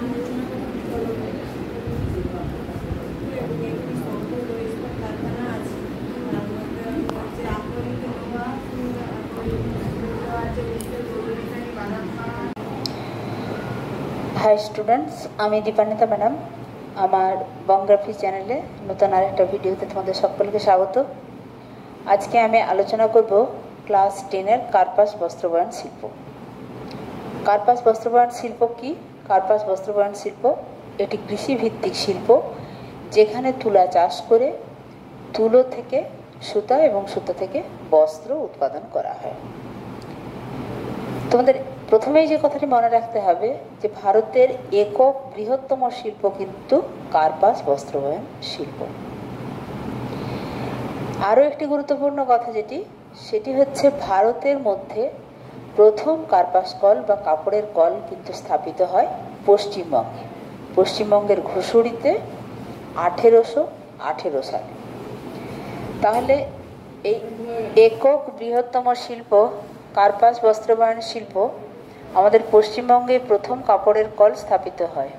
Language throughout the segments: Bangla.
হাই স্টুডেন্টস, আমি দীপান্বিতা ম্যাডাম। আমার বংগ্রাফি চ্যানেলে নতুন আরেকটা ভিডিওতে তোমাদের সকলকে স্বাগত। আজকে আমি আলোচনা করব ক্লাস 10-এর কার্পাস বস্ত্রবয়ন শিল্প। কার্পাস বস্ত্রবয়ন শিল্প কি? কার্পাস বস্ত্রবয়ন শিল্প এটি কৃষিভিত্তিক শিল্প, যেখানে তুলা চাষ করে তুলো থেকে সুতা এবং সুতা থেকে বস্ত্র উৎপাদন করা হয়। তোমাদের প্রথমেই যে কথাটি মনে রাখতে হবে যে ভারতের একক বৃহত্তম শিল্প কিন্তু কার্পাস বস্ত্রবয়ন শিল্প। আরও একটি গুরুত্বপূর্ণ কথা সেটি হচ্ছে ভারতের মধ্যে প্রথম কার্পাস কল বা কাপড়ের কল কিন্তু স্থাপিত হয় পশ্চিমবঙ্গে, পশ্চিমবঙ্গের ঘুষুড়িতে 1818 সালে। তাহলে এই একক বৃহত্তম শিল্প কার্পাস বস্ত্রবয়ন শিল্প আমাদের পশ্চিমবঙ্গে প্রথম কাপড়ের কল স্থাপিত হয়।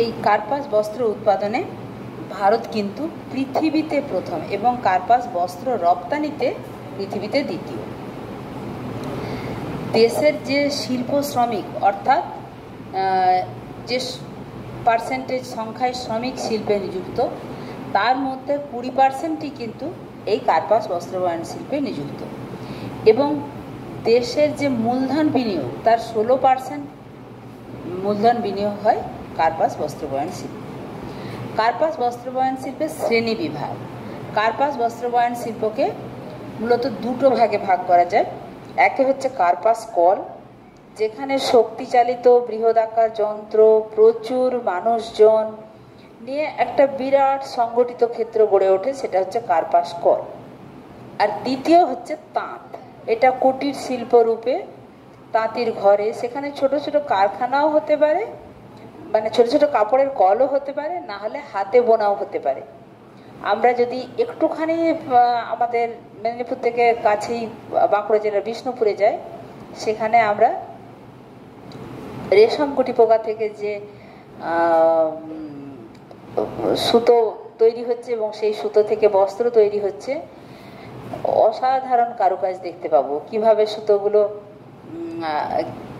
এই কার্পাস বস্ত্র উৎপাদনে ভারত কিন্তু পৃথিবীতে প্রথম এবং কার্পাস বস্ত্র রপ্তানিতে পৃথিবীতে দ্বিতীয়। দেশের যে শিল্প শ্রমিক অর্থাৎ যে পার্সেন্টেজ সংখ্যায় শ্রমিক শিল্পে নিযুক্ত, তার মধ্যে 20% কিন্তু এই কার্পাস বস্ত্রবয়ন শিল্পে নিযুক্ত। এবং দেশের যে মূলধন বিনিয়োগ তার 16% মূলধন বিনিয়োগ হয় কার্পাস বস্ত্রবয়ন শিল্পে। কার্পাস বস্ত্রবয়ন শিল্পের শ্রেণী বিভাগ। কার্পাস বস্ত্রবয়ন শিল্পকে মূলত দুটো ভাগে ভাগ করা যায়। একে হচ্ছে কার্পাস কল, যেখানে শক্তিচালিত বৃহদাকার যন্ত্র, প্রচুর মানুষজন নিয়ে একটা বিরাট সংগঠিত ক্ষেত্র গড়ে ওঠে, সেটা হচ্ছে কার্পাস কল। আর দ্বিতীয় হচ্ছে তাঁত। এটা কুটির শিল্প রূপে তাঁতির ঘরে, সেখানে ছোট ছোট কারখানাও হতে পারে, মানে ছোট ছোট কাপড়ের কলও হতে পারে, না হলে হাতে বোনাও হতে পারে। আমরা যদি একটুখানি আমাদের মেদিনীপুর থেকে কাছেই বাঁকুড়া জেলার বিষ্ণুপুরে যাই, সেখানে আমরা রেশম গুটি পোকা থেকে যে সুতো তৈরি হচ্ছে এবং সেই সুতো থেকে বস্ত্র তৈরি হচ্ছে, অসাধারণ কারুকাজ দেখতে পাবো। কিভাবে সুতোগুলো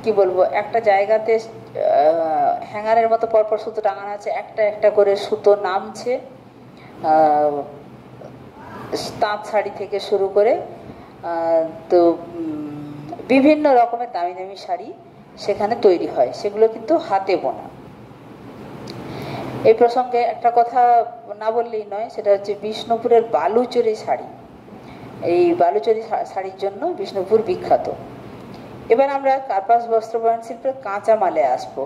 কি বলবো, একটা জায়গাতে হ্যাঙ্গারের মতো পরপর সুতো টাঙানো আছে, একটা একটা করে সুতো নামছে। তাঁত শাড়ি থেকে শুরু করে তো বিভিন্ন রকমের দামি দামি শাড়ি সেখানে তৈরি হয়, সেগুলো কিন্তু হাতে বোনা। এই প্রসঙ্গে একটা কথা না বললেই নয়, সেটা হচ্ছে বিষ্ণুপুরের বালুচরী শাড়ি। এই বালুচরী শাড়ির জন্য বিষ্ণুপুর বিখ্যাত। এবার আমরা কার্পাস বস্ত্রবয়ন শিল্পের কাঁচামালে আসবো।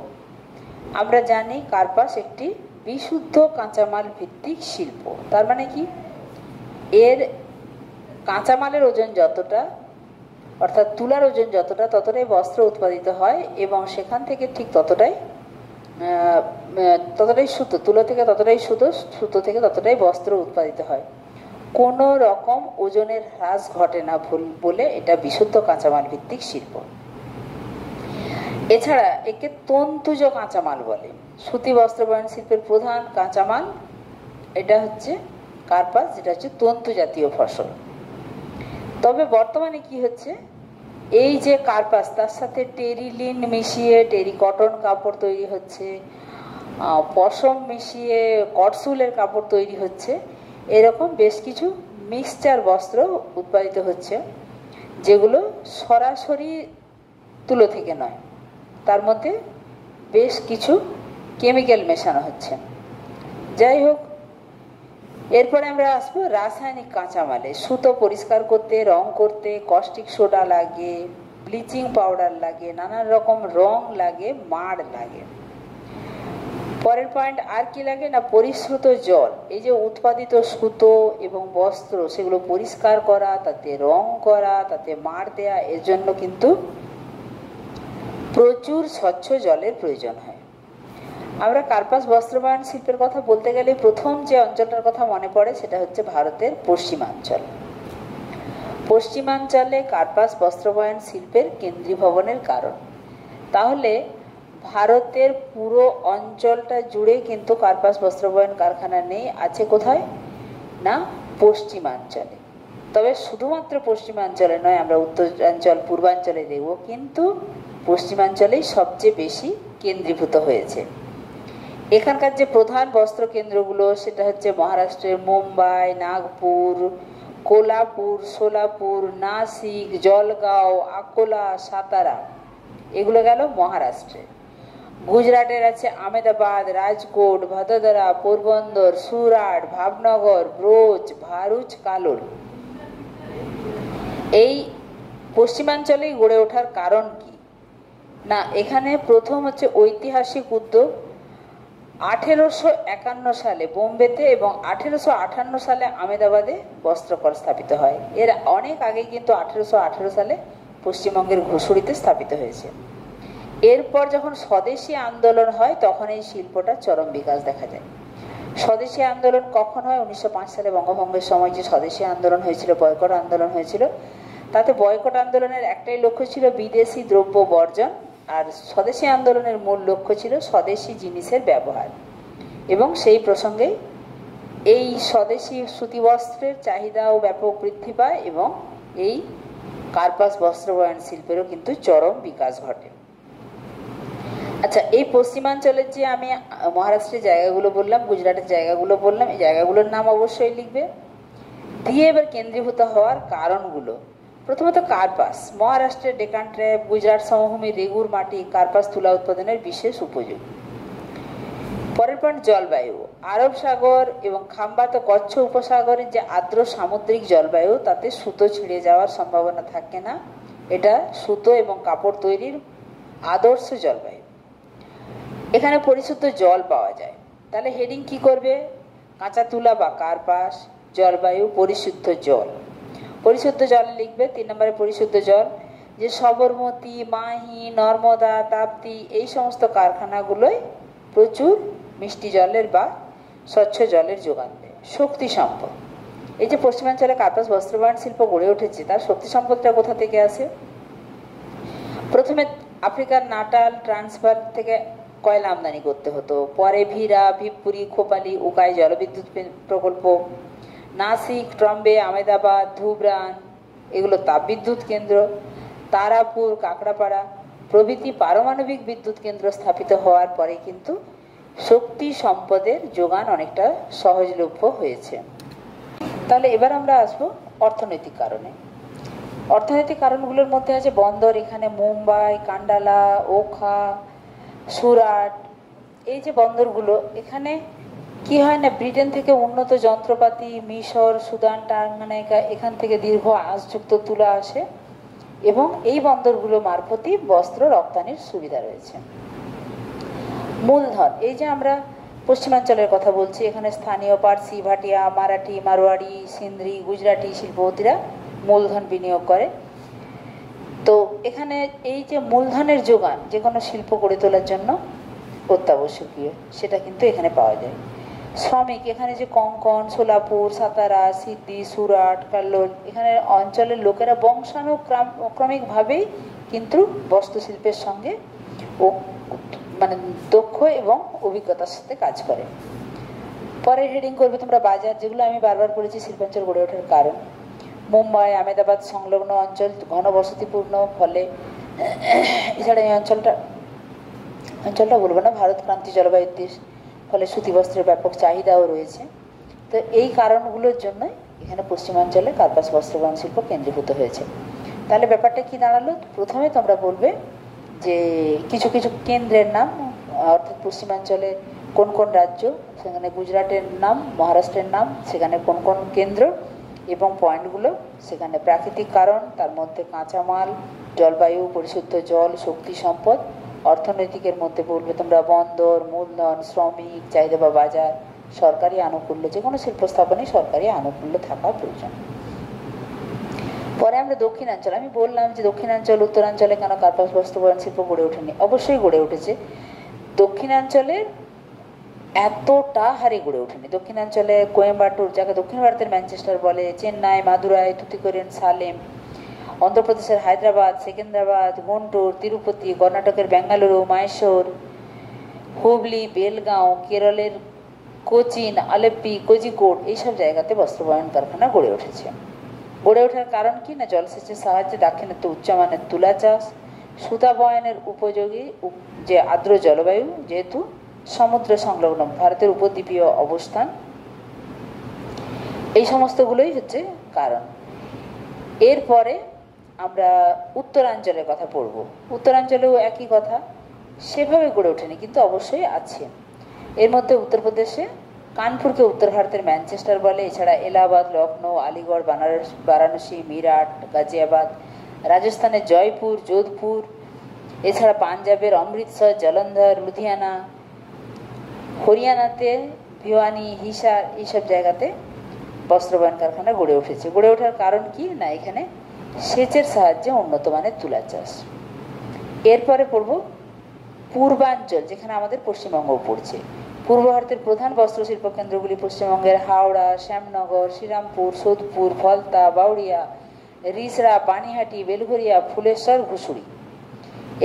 আমরা জানি কার্পাস একটি বিশুদ্ধ কাঁচামাল ভিত্তিক শিল্প। তার মানে কি, এর কাঁচামালের ওজন যতটা, অর্থাৎ তুলার ওজন যতটা, ততটাই বস্ত্র উৎপাদিত হয় এবং সেখান থেকে ঠিক ততটাই সুতো, তুলো থেকে ততটাই সুতো, সুতো থেকে ততটাই বস্ত্র উৎপাদিত হয়। কোনো রকম ওজনের হ্রাস ঘটে না বলে এটা বিশুদ্ধ কাঁচামাল ভিত্তিক শিল্প। এছাড়া একে তন্তুজ কাঁচামাল বলে। সুতি বস্ত্রবয়ন শিল্পের প্রধান কাঁচামাল এটা হচ্ছে কার্পাস, যেটা হচ্ছে তন্তু জাতীয় ফসল। তবে বর্তমানে কি হচ্ছে, এই যে কার্পাস, তার সাথে টেরিলিন মিশিয়ে টেরিকটন কাপড় তৈরি হচ্ছে, পশম মিশিয়ে কটসুলের কাপড় তৈরি হচ্ছে। এরকম বেশ কিছু মিক্সচার বস্ত্র উৎপাদিত হচ্ছে, যেগুলো সরাসরি তুলো থেকে নয়, তার মধ্যে বেশ কিছু কেমিক্যাল মেশানো হচ্ছে। যাই হোক, এরপরে আমরা আসবো রাসায়নিক কাঁচামালে। সুতো পরিষ্কার করতে, রং করতে কস্টিক সোডা লাগে, ব্লিচিং পাউডার লাগে, নানান রকম রং লাগে, মাড় লাগে। পরের পয়েন্ট আর কি লাগে না, পরিশ্রুত জল। এই যে উৎপাদিত সুতো এবং বস্ত্র, সেগুলো পরিষ্কার করা, তাতে রং করা, তাতে মাড় দেয়া, এর জন্য কিন্তু প্রচুর স্বচ্ছ জলের প্রয়োজন হয়। আমরা কার্পাস বস্ত্রবয়ন শিল্পের কথা বলতে গেলে প্রথম যে অঞ্চলটার কথা মনে পড়ে সেটা হচ্ছে ভারতের পশ্চিমাঞ্চল। পশ্চিমাঞ্চলে কার্পাস বস্ত্রবয়ন শিল্পের কেন্দ্রীভবনের কারণ। তাহলে ভারতের পুরো অঞ্চলটা জুড়ে কিন্তু কার্পাস বস্ত্রবয়ন কারখানা নেই, আছে কোথায় না পশ্চিমাঞ্চলে। তবে শুধুমাত্র পশ্চিমাঞ্চলে নয়, আমরা উত্তরাঞ্চল পূর্বাঞ্চলে দেখব, কিন্তু পশ্চিমাঞ্চলেই সবচেয়ে বেশি কেন্দ্রীভূত হয়েছে। এখানকার যে প্রধান বস্ত্র কেন্দ্রগুলো সেটা হচ্ছে মহারাষ্ট্রের মুম্বাই, নাগপুর, কোলাপুর, সোলাপুর, নাসিক, জলগাঁও, আকোলা, সাতারা, এগুলো গেল মহারাষ্ট্রে। গুজরাটের আছে আহমেদাবাদ, রাজকোট, ভদোদরা, পোরবন্দর, সুরাট, ভাবনগর, ব্রোচ, ভারুচ, কালোল। এই পশ্চিমাঞ্চলেই গড়ে ওঠার কারণ কি না, এখানে প্রথম হচ্ছে ঐতিহাসিক উদ্যোগ 1851 সালে বোম্বেতে এবং 1858 সালে আহমেদাবাদে বস্ত্রকল স্থাপিত হয়। এর অনেক আগে কিন্তু 1818 সালে পশ্চিমবঙ্গের ঘুষুড়িতে স্থাপিত হয়েছে। এরপর যখন স্বদেশী আন্দোলন হয় তখন এই শিল্পটা চরম বিকাশ দেখা যায়। স্বদেশী আন্দোলন কখন হয়? 1905 সালে বঙ্গভঙ্গের সময় যে স্বদেশী আন্দোলন হয়েছিল, বয়কট আন্দোলন হয়েছিল, তাতে বয়কট আন্দোলনের একটাই লক্ষ্য ছিল বিদেশি দ্রব্য বর্জন, আর স্বদেশী আন্দোলনের মূল লক্ষ্য ছিল স্বদেশী জিনিসের ব্যবহার। এবং সেই প্রসঙ্গে এই স্বদেশী সুতিবস্ত্রের চাহিদাও ব্যাপক বৃদ্ধি পায় এবং এই কার্পাস বস্ত্রবয়ন শিল্পেরও কিন্তু চরম বিকাশ ঘটে। আচ্ছা, এই পশ্চিমাঞ্চলের যে আমি মহারাষ্ট্রের জায়গাগুলো বললাম, গুজরাটের জায়গাগুলো বললাম, এই জায়গাগুলোর নাম অবশ্যই লিখবে। দিয়ে এবার কেন্দ্রীভূত হওয়ার কারণগুলো। প্রথমত কার্পাস, মহারাষ্ট্রের ডেকান ট্র্যাপ, গুজরাট সমভূমির রেগুর মাটি কার্পাস তুলা উৎপাদনের বিশেষ উপযোগী। পরের পয়েন্ট জলবায়ু। আরব সাগর এবং খাম্বাত ও কচ্ছ উপসাগরের যে আর্দ্র সামুদ্রিক জলবায়ু, তাতে সুতো ছিঁড়ে যাওয়ার সম্ভাবনা থাকে না। এটা সুতো এবং কাপড় তৈরির আদর্শ জলবায়ু। এখানে পরিশুদ্ধ জল পাওয়া যায়। তাহলে হেডিং কি করবে? কাঁচা তুলা বা কার্পাস, জলবায়ু, পরিশুদ্ধ জল। পরিশুদ্ধ জল লিখবে 3 নম্বরে। পরিশুদ্ধ জল যে সবরমতী, মাহি, নর্মদা, তাপ্তি এই সমস্ত কারখানাগুলোই প্রচুর মিষ্টি জলের বা স্বচ্ছ জলের যোগান দেয়। শক্তি সম্পদ, এই যে পশ্চিমাঞ্চলে কার্পাস বস্ত্রবয়ন শিল্প গড়ে উঠেছে, তার শক্তি সম্পদটা কোথা থেকে আসে? প্রথমে আফ্রিকার নাটাল, ট্রান্সভাল থেকে কয়লা আমদানি করতে হতো। পরে ভিরা, ভিপুরি, খোপালি, উকাই জলবিদ্যুৎ প্রকল্প, নাসিক, ট্রম্বে, আহমেদাবাদ, ধুবরান এগুলো তাপবিদ্যুৎ কেন্দ্র, তারাপুর, কাকড়াপাড়া প্রভৃতি পারমাণবিক বিদ্যুৎ কেন্দ্র স্থাপিত হওয়ার পরে কিন্তু শক্তি সম্পদের যোগান অনেকটা সহজলভ্য হয়েছে। তাহলে এবার আমরা আসবো অর্থনৈতিক কারণে। অর্থনৈতিক কারণগুলোর মধ্যে আছে বন্দর। এখানে মুম্বাই, কান্ডালা, ওখা, সুরাট, এই যে বন্দরগুলো, এখানে কি হয় না, ব্রিটেন থেকে উন্নত যন্ত্রপাতি, মিশর, সুদান, টাঙ্গানাইকা এখান থেকে দীর্ঘ আঁশযুক্ত তুলা আসে এবং এই বন্দরগুলো মারফতই বস্ত্র রপ্তানির সুবিধা রয়েছে। মূলধন, এই যে আমরা পশ্চিমাঞ্চলের কথা বলছি, এখানে স্থানীয় পার্সি, ভাটিয়া, মারাঠি, মারোয়াড়ি, সিন্ধি, গুজরাটি শিল্পপতিরা মূলধন বিনিয়োগ করে। তো এখানে এই যে মূলধনের যোগান যে কোনো শিল্প গড়ে তোলার জন্য অত্যাবশ্যকীয়, সেটা কিন্তু এখানে পাওয়া যায়। শ্রমিক, এখানে যে কঙ্কন, সোলাপুর, সাতারা, সিদ্ধি, সুরাট, কাল্লোল এখানে অঞ্চলের লোকেরা বংশানুক্রমিকভাবেই কিন্তু বস্ত্রশিল্পের সঙ্গে মানে দক্ষ এবং অভিজ্ঞতার সাথে কাজ করে। পরে হেডিং করবে তোমরা বাজার, যেগুলো আমি বারবার বলেছি শিল্পাঞ্চল গড়ে ওঠার কারণ। মুম্বাই, আহমেদাবাদ সংলগ্ন অঞ্চল ঘনবসতিপূর্ণ, ফলে এছাড়া এই অঞ্চলটা বলবো না, ভারত ক্রান্তি জলবায়ুর দেশ, ফলে সুতি বস্ত্রের ব্যাপক চাহিদাও রয়েছে। তো এই কারণগুলোর জন্য এখানে পশ্চিমাঞ্চলে কার্পাস বস্ত্রবয়ন শিল্প কেন্দ্রীভূত হয়েছে। তাহলে ব্যাপারটা কি দাঁড়ালো? প্রথমে তোমরা বলবে যে কিছু কিছু কেন্দ্রের নাম, অর্থাৎ পশ্চিমাঞ্চলে কোন কোন রাজ্য, সেখানে গুজরাটের নাম, মহারাষ্ট্রের নাম, সেখানে কোন কোন কেন্দ্র এবং পয়েন্টগুলো, সেখানে প্রাকৃতিক কারণ, তার মধ্যে কাঁচামাল, জলবায়ু, পরিশুদ্ধ জল, শক্তি সম্পদ। অর্থনৈতিকের মধ্যে বলবে তোমরা বন্দর, মূলধন, শ্রমিক, চাহিদা বা বাজার, সরকারি আনুকূল্য। যে কোনো শিল্প স্থাপনে সরকারি আনুকূল্য থাকা প্রয়োজন। পরে আমরা দক্ষিণাঞ্চল, আমি বললাম যে দক্ষিণাঞ্চল উত্তরাঞ্চলে কেন কার্পাস বস্ত্রবয়ন শিল্প গড়ে ওঠেনি, অবশ্যই গড়ে উঠেছে। দক্ষিণাঞ্চলে এতটা হারে গড়ে ওঠেনি। দক্ষিণাঞ্চলে কোয়েম্বাটুর, যাকে দক্ষিণ ভারতের ম্যানচেস্টার বলে, চেন্নাই, মাদুরাই, তুতিকোরিন, সালেম, অন্ধ্রপ্রদেশের হায়দ্রাবাদ, সেকেন্দ্রাবাদ, গুন্টুর, তিরুপতি, কর্ণাটকের বেঙ্গালুরু, মাইসোর, হুবলি, বেলগাঁও, কেরলের কোচিন, আলেপ্পি, কোজিকোড এইসব জায়গাতে বস্ত্র বয়ন কারখানা গড়ে উঠেছে। গড়ে ওঠার কারণ কি না, জলসেচের সাহায্যে দাক্ষিণাত্য উচ্চমানের তুলা চাষ, সুতা বয়নের উপযোগী যে আর্দ্র জলবায়ু, যেহেতু সমুদ্র সংলগ্ন ভারতের উপদ্বীপীয় অবস্থান, এই সমস্তগুলোই হচ্ছে কারণ। এরপরে আমরা উত্তরাঞ্চলের কথা পড়ব। উত্তরাঞ্চলেও একই কথা, সেভাবে গড়ে ওঠেনি কিন্তু অবশ্যই আছে। এর মধ্যে উত্তরপ্রদেশে কানপুরকে উত্তর ভারতের ম্যানচেস্টার বলে। এছাড়া এলাহাবাদ, লখনৌ, আলিগড়, বারাণসী, মিরাট, গাজিয়াবাদ, রাজস্থানের জয়পুর, যোধপুর, এছাড়া পাঞ্জাবের অমৃতসর, জলন্ধর, লুধিয়ানা, হরিয়ানাতে ভিওয়ানি, হিসার, এইসব জায়গাতে বস্ত্র বয়ন কারখানা গড়ে উঠেছে। গড়ে ওঠার কারণ কি না, এখানে সেচের সাহায্যে উন্নত মানের তুলা চাষ। এরপরে পড়ব পূর্বাঞ্চল, যেখানে আমাদের পশ্চিমবঙ্গ পড়ছে। পূর্ব ভারতের প্রধান বস্ত্র শিল্প কেন্দ্রগুলি পশ্চিমবঙ্গের হাওড়া, শ্যামনগর, শ্রীরামপুর, সোদপুর, ফলতা, বাউড়িয়া, রিসড়া, পানিহাটি, বেলঘরিয়া, ফুলেশ্বর, ঘুষুড়ি।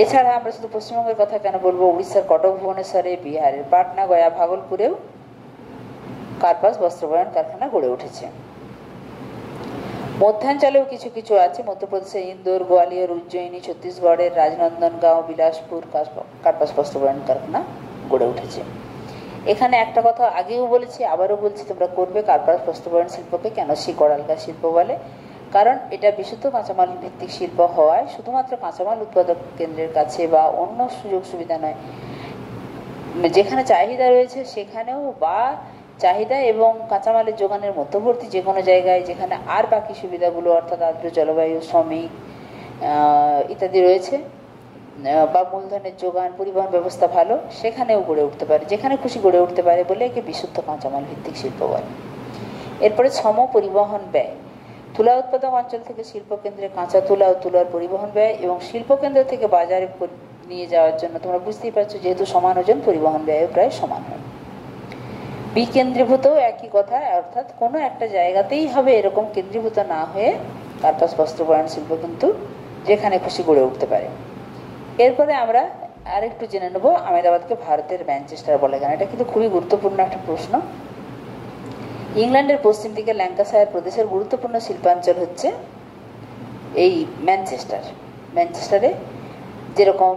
এছাড়া আমরা শুধু পশ্চিমবঙ্গের কথা কেন বলবো, উড়িষ্যার কটক, ভুবনেশ্বরে, বিহারের পাটনা, গয়া, ভাগলপুরেও কার্পাস বস্ত্র বয়ন কারখানা গড়ে উঠেছে। মধ্যাঞ্চলেও কিছু কিছু আছে। মধ্যপ্রদেশের ইন্দোর, গোয়ালিয়র, উজ্জয়িনী, ছত্তিশগড়ের রাজনন্দনগাঁও, বিলাসপুর কার্পাস বস্ত্র বয়ন কারখানা গড়ে উঠেছে। এখানে একটা কথা আগেও বলেছি, আবারও বলছি, তোমরা করবে, কার্পাস বস্ত্র বয়ন শিল্পকে কেন শিকড়ালগা শিল্প বলে। কারণ এটা বিশুদ্ধ কাঁচামাল ভিত্তিক শিল্প হওয়ায় শুধুমাত্র কাঁচামাল উৎপাদক কেন্দ্রের কাছে বা অন্য সুযোগ সুবিধা নয়, যেখানে চাহিদা রয়েছে সেখানেও, বা চাহিদা এবং কাঁচামালের যোগানের মধ্যবর্তী যে কোনো জায়গায় যেখানে আর বাকি সুবিধাগুলো অর্থাৎ আর্দ্র জলবায়ু, শ্রমিক ইত্যাদি রয়েছে, বা মূলধনের যোগান, পরিবহন ব্যবস্থা ভালো, সেখানেও গড়ে উঠতে পারে, যেখানে খুশি গড়ে উঠতে পারে বলে একে বিশুদ্ধ কাঁচামাল ভিত্তিক শিল্প বলে। এরপরে সম পরিবহন ব্যয়। তুলা উৎপাদক অঞ্চল থেকে শিল্পকেন্দ্রে কাঁচা তুলা ও তুলার পরিবহন ব্যয় এবং শিল্পকেন্দ্র থেকে বাজারে নিয়ে যাওয়ার জন্য তোমরা বুঝতেই পারছো, যেহেতু সমান ওজন, পরিবহন ব্যয় প্রায় সমান হয়। বিকেন্দ্রীভূতও একই কথা, অর্থাৎ কোনো একটা জায়গাতেই হবে এরকম কেন্দ্রীভূত না হয়ে কার্পাস বস্ত্র বয়ন শিল্প কিন্তু যেখানে খুশি গড়ে উঠতে পারে। এরপরে আমরা আরেকটু জেনে নেব আহমেদাবাদকে ভারতের ম্যানচেস্টার বলে কেন। এটা কিন্তু খুবই গুরুত্বপূর্ণ একটা প্রশ্ন। ইংল্যান্ডের পশ্চিম দিকে ল্যাঙ্কাশায়ার প্রদেশের গুরুত্বপূর্ণ শিল্পাঞ্চল হচ্ছে এই ম্যানচেস্টার। ম্যানচেস্টারে যেরকম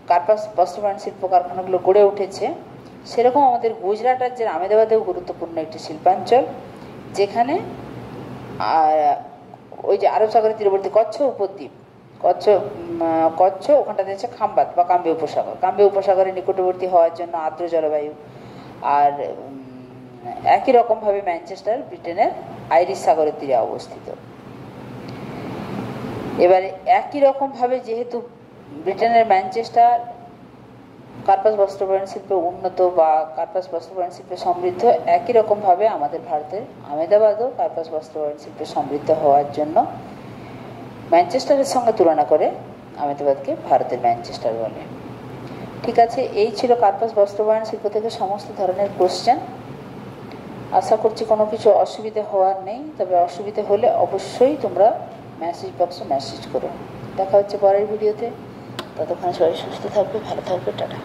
কার্পাস বস্ত্র বয়ন শিল্প কারখানাগুলো গড়ে উঠেছে, সেরকম আমাদের গুজরাট রাজ্যের আহমেদাবাদেও গুরুত্বপূর্ণ একটি শিল্পাঞ্চল, যেখানে ওই যে আরব সাগরের তীরবর্তী কচ্ছ উপদ্বীপ, কচ্ছ ওখানটাতে হচ্ছে খাম্বাত বা কাম্বে উপসাগর। কাম্বে উপসাগরের নিকটবর্তী হওয়ার জন্য আর্দ্র জলবায়ু। আর একই রকমভাবে ম্যানচেস্টার ব্রিটেনের আইরিশ সাগরের তীরে অবস্থিত। এবারে একই রকমভাবে যেহেতু ব্রিটেনের ম্যানচেস্টার কার্পাস বস্ত্র বয়ন শিল্পে উন্নত বা কার্পাস বস্ত্র বয়ন শিল্পে সমৃদ্ধ, একই রকমভাবে আমাদের ভারতের আহমেদাবাদও কার্পাস বস্ত্র বয়ন শিল্পে সমৃদ্ধ হওয়ার জন্য ম্যানচেস্টারের সঙ্গে তুলনা করে আহমেদাবাদকে ভারতের ম্যানচেস্টার বলে। ঠিক আছে, এই ছিল কার্পাস বস্ত্র বয়ন শিল্প থেকে সমস্ত ধরনের কোশ্চেন। আশা করছি কোনো কিছু অসুবিধে হওয়ার নেই, তবে অসুবিধে হলে অবশ্যই তোমরা মেসেজ বক্সে মেসেজ করো। দেখা হচ্ছে পরের ভিডিওতে। ততক্ষণ সবাই সুস্থ থাকবে, ভালো থাকবে, টাটা।